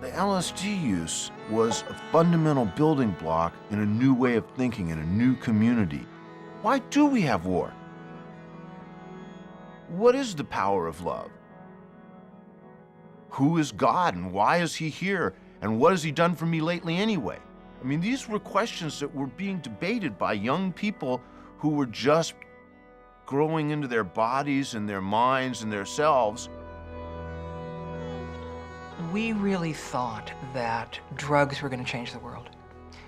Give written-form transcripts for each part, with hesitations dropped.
The LSD use was a fundamental building block in a new way of thinking, in a new community. Why do we have war? What is the power of love? Who is God and why is he here? And what has he done for me lately anyway? I mean, these were questions that were being debated by young people who were just growing into their bodies and their minds and their selves. We really thought that drugs were going to change the world.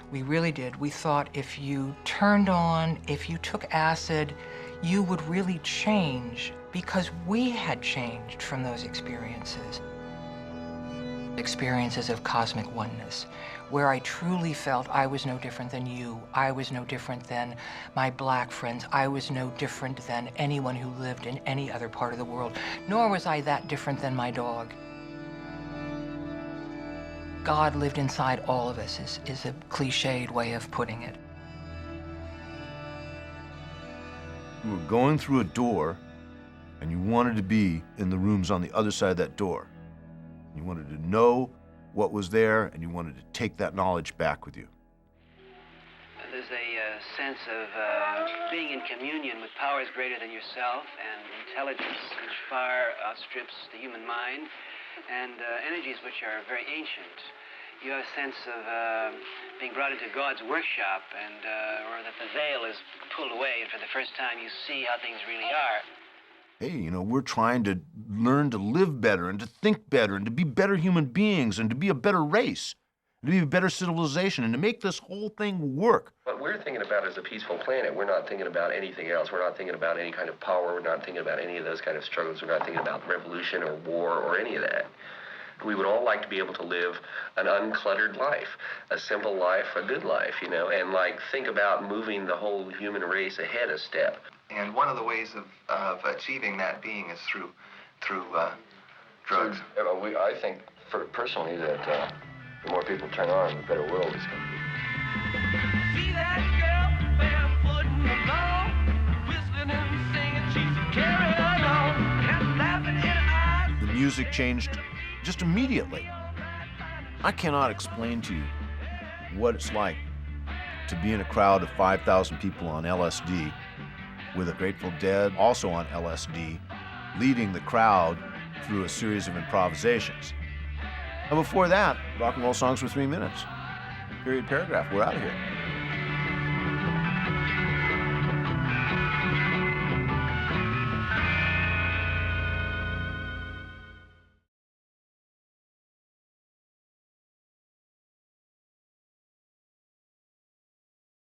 We really did. We thought if you turned on, if you took acid, you would really change because we had changed from those experiences. Experiences of cosmic oneness, where I truly felt I was no different than you, I was no different than my black friends, I was no different than anyone who lived in any other part of the world, nor was I that different than my dog. God lived inside all of us is a cliched way of putting it. You were going through a door and you wanted to be in the rooms on the other side of that door. You wanted to know what was there, and you wanted to take that knowledge back with you. There's a sense of being in communion with powers greater than yourself and intelligence which far outstrips the human mind and energies which are very ancient. You have a sense of being brought into God's workshop and or that the veil is pulled away and for the first time you see how things really are. Hey, you know, we're trying to learn to live better and to think better and to be better human beings and to be a better race, and to be a better civilization and to make this whole thing work. What we're thinking about is a peaceful planet. We're not thinking about anything else. We're not thinking about any kind of power. We're not thinking about any of those kind of struggles. We're not thinking about revolution or war or any of that. We would all like to be able to live an uncluttered life, a simple life, a good life, you know, and like think about moving the whole human race ahead a step. And one of the ways of achieving that being is through drugs. I think, personally, that the more people turn on, the better world it's going to be. See that girl barefooting along, whistling and singing, she's carrying on, and laughing in her eyes. The music changed just immediately. I cannot explain to you what it's like to be in a crowd of 5,000 people on LSD with a Grateful Dead also on LSD, leading the crowd through a series of improvisations. And before that, rock and roll songs for 3 minutes. Period, paragraph, we're out of here.